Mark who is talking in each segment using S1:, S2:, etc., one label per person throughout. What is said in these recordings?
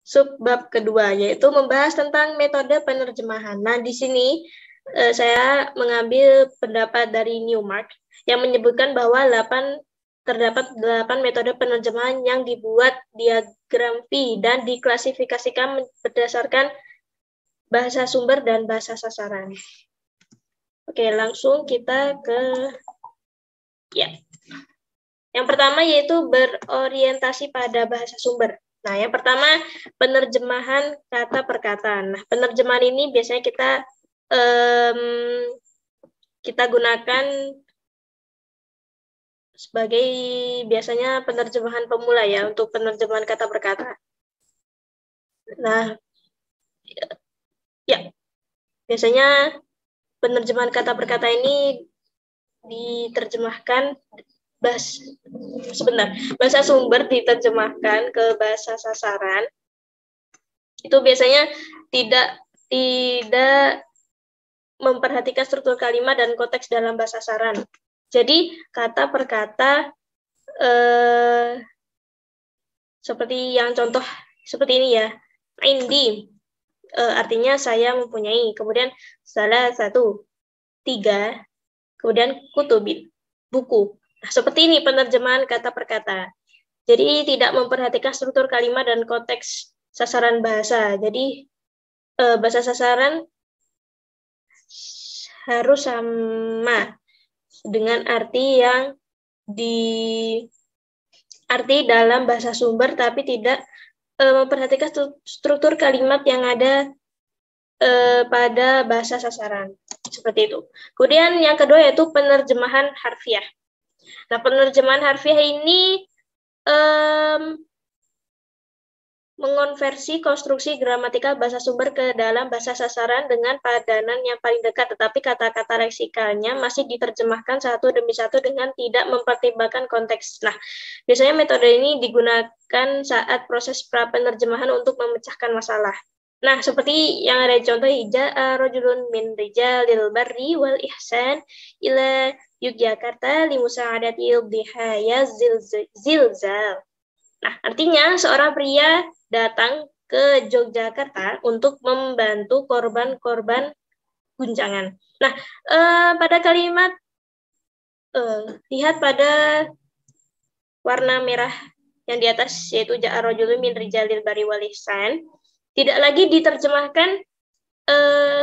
S1: subbab kedua, yaitu membahas tentang metode penerjemahan. Nah, di sini saya mengambil pendapat dari Newmark yang menyebutkan bahwa terdapat 8 metode penerjemahan yang dibuat diagram V dan diklasifikasikan berdasarkan bahasa sumber dan bahasa sasaran. Oke, langsung kita ke Yang pertama yaitu berorientasi pada bahasa sumber. Nah, yang pertama penerjemahan kata per kata. Nah, penerjemahan ini biasanya kita gunakan sebagai biasanya penerjemahan pemula ya, untuk penerjemahan kata per kata. Nah, biasanya penerjemahan kata per kata ini diterjemahkan bahasa sumber diterjemahkan ke bahasa sasaran. Itu biasanya tidak memperhatikan struktur kalimat dan konteks dalam bahasa sasaran. Jadi kata per kata seperti yang contoh seperti ini ya. Indi artinya saya mempunyai. Kemudian salah satu, 3. Kemudian kutubin, buku. Nah, seperti ini penerjemahan kata per kata. Jadi tidak memperhatikan struktur kalimat dan konteks sasaran bahasa. Jadi bahasa sasaran harus sama dengan arti yang arti dalam bahasa sumber, tapi tidak memperhatikan struktur kalimat yang ada pada bahasa sasaran. Seperti itu. Kemudian yang kedua yaitu penerjemahan harfiah. Nah, penerjemahan harfiah ini mengonversi konstruksi gramatikal bahasa sumber ke dalam bahasa sasaran dengan padanan yang paling dekat, tetapi kata-kata leksikalnya masih diterjemahkan satu demi satu dengan tidak mempertimbangkan konteks. Nah, biasanya metode ini digunakan saat proses pra-penerjemahan untuk memecahkan masalah. Nah, seperti yang ada contoh, ja'a rajulun min rijalil barri wal ihsan ila Yogyakarta li musa'adatil dihaya zilzal. Nah, artinya seorang pria datang ke Yogyakarta untuk membantu korban-korban guncangan. Nah, pada kalimat lihat pada warna merah yang di atas, yaitu ja'a rajulun min rijalil barri wal ihsan, tidak lagi diterjemahkan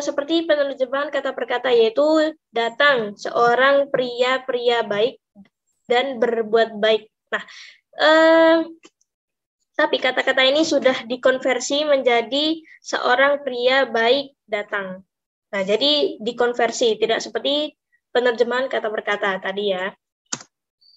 S1: seperti penerjemahan kata per kata, yaitu datang seorang pria baik dan berbuat baik. Nah, tapi kata-kata ini sudah dikonversi menjadi seorang pria baik datang. Nah, jadi dikonversi, tidak seperti penerjemahan kata per kata tadi ya.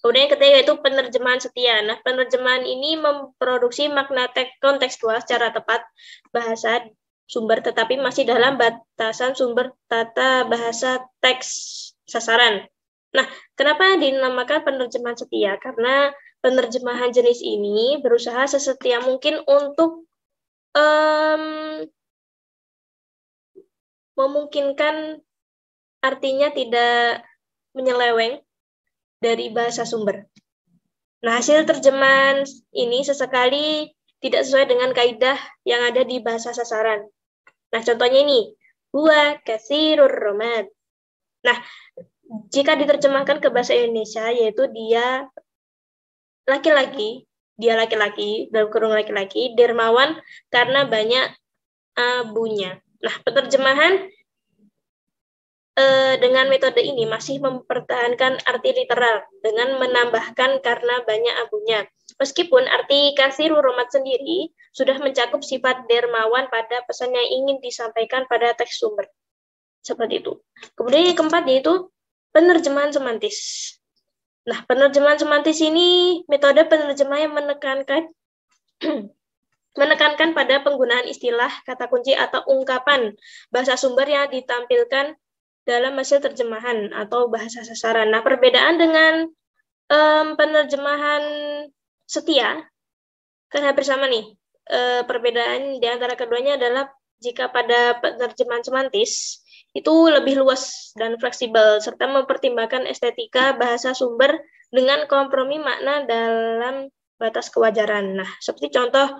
S1: Kemudian yang ketiga yaitu penerjemahan setia. Nah, penerjemahan ini memproduksi makna kontekstual secara tepat bahasa sumber, tetapi masih dalam batasan sumber tata bahasa teks sasaran. Nah, kenapa dinamakan penerjemahan setia? Karena penerjemahan jenis ini berusaha sesetia mungkin untuk memungkinkan artinya tidak menyeleweng dari bahasa sumber. Nah, hasil terjemahan ini sesekali tidak sesuai dengan kaidah yang ada di bahasa sasaran. Nah, contohnya ini, huwa katsirur romad. Nah, jika diterjemahkan ke bahasa Indonesia, yaitu dia laki-laki, dalam kurung laki-laki, dermawan karena banyak abunya. Nah, penerjemahan dengan metode ini masih mempertahankan arti literal dengan menambahkan karena banyak abunya. Meskipun arti katsirur romad sendiri sudah mencakup sifat dermawan pada pesan yang ingin disampaikan pada teks sumber. Seperti itu. Kemudian yang keempat yaitu penerjemahan semantis. Nah, penerjemahan semantis ini metode penerjemahan yang menekankan pada penggunaan istilah, kata kunci, atau ungkapan bahasa sumber yang ditampilkan dalam hasil terjemahan atau bahasa sasaran. Nah, perbedaan dengan penerjemahan setia, kan hampir sama nih. Perbedaan di antara keduanya adalah jika pada penerjemahan semantis, itu lebih luas dan fleksibel, serta mempertimbangkan estetika bahasa sumber dengan kompromi makna dalam batas kewajaran. Nah, seperti contoh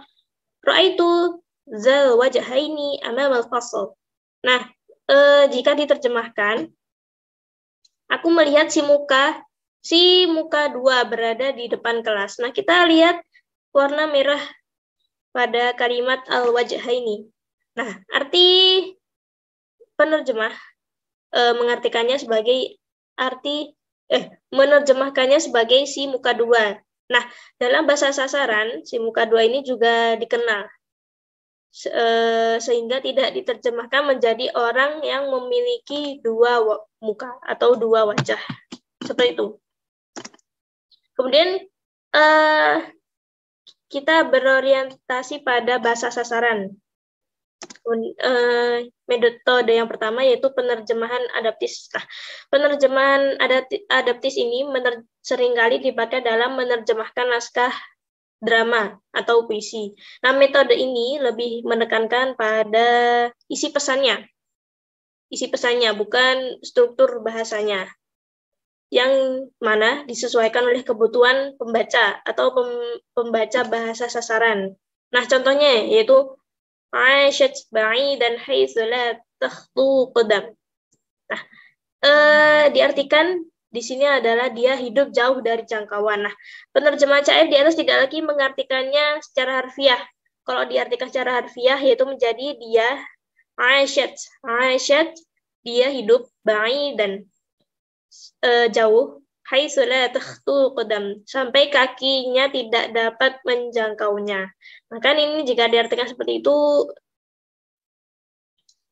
S1: Ra'aitu zal wajhaini amam al-fasl. Nah, jika diterjemahkan, aku melihat si muka dua berada di depan kelas. Nah, kita lihat warna merah pada kalimat al-wajhaini. Nah, arti penerjemah mengartikannya sebagai menerjemahkannya sebagai si muka dua. Nah, dalam bahasa sasaran, si muka dua ini juga dikenal sehingga tidak diterjemahkan menjadi orang yang memiliki dua muka atau dua wajah. Seperti itu. Kemudian kita berorientasi pada bahasa sasaran. Metode yang pertama yaitu penerjemahan adaptis. Nah, penerjemahan adaptis ini seringkali dipakai dalam menerjemahkan naskah drama atau puisi. Nah, metode ini lebih menekankan pada isi pesannya. Isi pesannya, bukan struktur bahasanya. Yang mana disesuaikan oleh kebutuhan pembaca atau pembaca bahasa sasaran. Nah, contohnya yaitu Aishat ba'idan haitsu la takhtu qadam. Nah, diartikan di sini adalah dia hidup jauh dari jangkauan. Nah, penerjemahan cair di atas tidak lagi mengartikannya secara harfiah. Kalau diartikan secara harfiah yaitu menjadi dia Aishat dia hidup ba'idan jauh haitsu la takhtu qadam sampai kakinya tidak dapat menjangkaunya. Maka ini jika diartikan seperti itu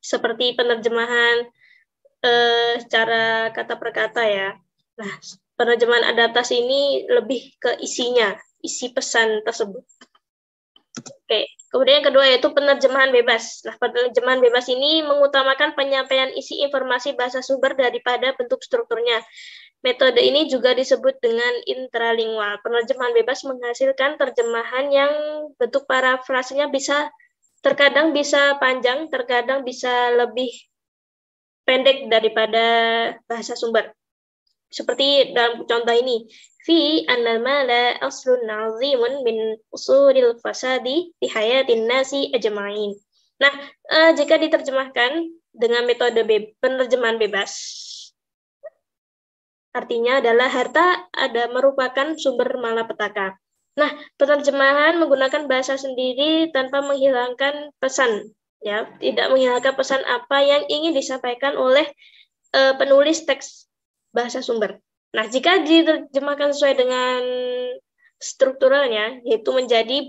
S1: seperti penerjemahan secara kata per kata ya. Nah, penerjemahan adaptasi ini lebih ke isinya, isi pesan tersebut. Oke, kemudian yang kedua yaitu penerjemahan bebas. Nah, penerjemahan bebas ini mengutamakan penyampaian isi informasi bahasa sumber daripada bentuk strukturnya. Metode ini juga disebut dengan intralingual. Penerjemahan bebas menghasilkan terjemahan yang bentuk parafrasenya terkadang bisa panjang, terkadang bisa lebih pendek daripada bahasa sumber. Seperti dalam contoh ini, fi annal mala aslun 'azimun min usulil fasadi fi hayatin nasi ajma'in. Nah, jika diterjemahkan dengan metode penerjemahan bebas, artinya adalah harta merupakan sumber malapetaka. Nah, penerjemahan menggunakan bahasa sendiri tanpa menghilangkan pesan, ya, tidak menghilangkan pesan apa yang ingin disampaikan oleh penulis teks bahasa sumber. Nah, jika diterjemahkan sesuai dengan strukturalnya, yaitu menjadi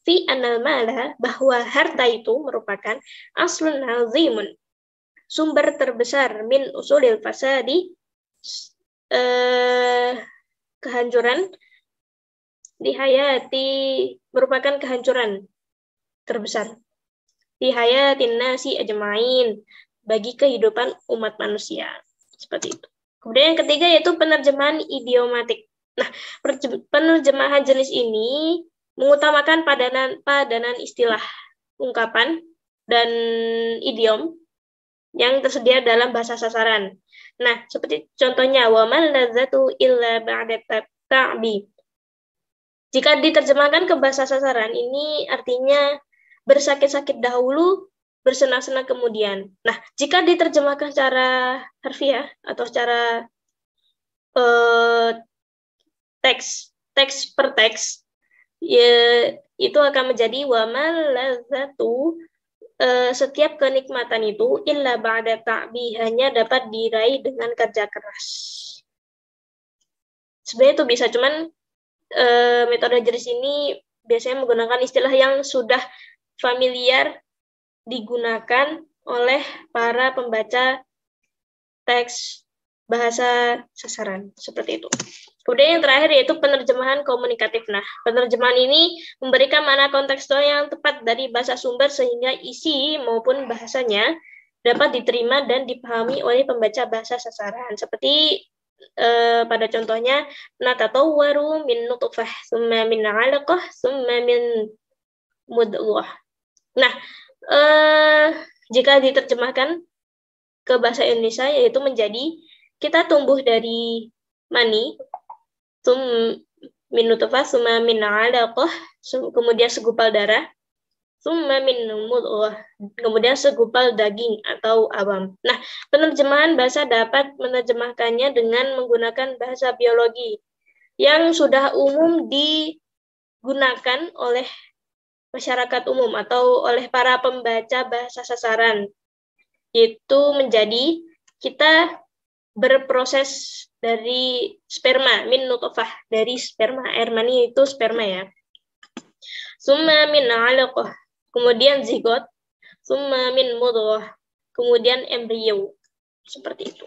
S1: fi anal mala, bahwa harta itu merupakan aslun azimun, sumber terbesar min usulil fasadi, kehancuran di hayati, merupakan kehancuran terbesar di hayatin nasi ajmain, bagi kehidupan umat manusia. Seperti itu. Kemudian yang ketiga yaitu penerjemahan idiomatik. Nah, penerjemahan jenis ini mengutamakan padanan istilah, ungkapan, dan idiom yang tersedia dalam bahasa sasaran. Nah, seperti contohnya, wa man ladzatu illa ba'da ta'bi. Jika diterjemahkan ke bahasa sasaran, ini artinya bersakit-sakit dahulu, bersenang-senang kemudian. Nah, jika diterjemahkan secara harfiah atau secara teks per teks, ya, itu akan menjadi wa man ladzatu, setiap kenikmatan itu illa ba'da ta'bi, hanya dapat diraih dengan kerja keras. Sebenarnya itu bisa, cuman metode jenis ini biasanya menggunakan istilah yang sudah familiar digunakan oleh para pembaca teks bahasa sasaran, seperti itu. Kemudian yang terakhir yaitu penerjemahan komunikatif. Nah, penerjemahan ini memberikan makna kontekstual yang tepat dari bahasa sumber sehingga isi maupun bahasanya dapat diterima dan dipahami oleh pembaca bahasa sasaran. Seperti pada contohnya, natatawwaru min nutfah, summa min 'alaqah, summa min mudghah. Nah, jika diterjemahkan ke bahasa Indonesia yaitu menjadi kita tumbuh dari mani, min nutfah, summa min 'alaqah, kemudian segumpal darah, summa min mudghah, kemudian segumpal daging atau awam. Nah, penerjemahan bahasa dapat menerjemahkannya dengan menggunakan bahasa biologi yang sudah umum digunakan oleh masyarakat umum atau oleh para pembaca bahasa sasaran. Itu menjadi kita berproses dari sperma, min nutfah, dari sperma. Air mani itu sperma ya. Summa min 'alaqah, kemudian zigot, summa min mudghah, kemudian embrio. Seperti itu.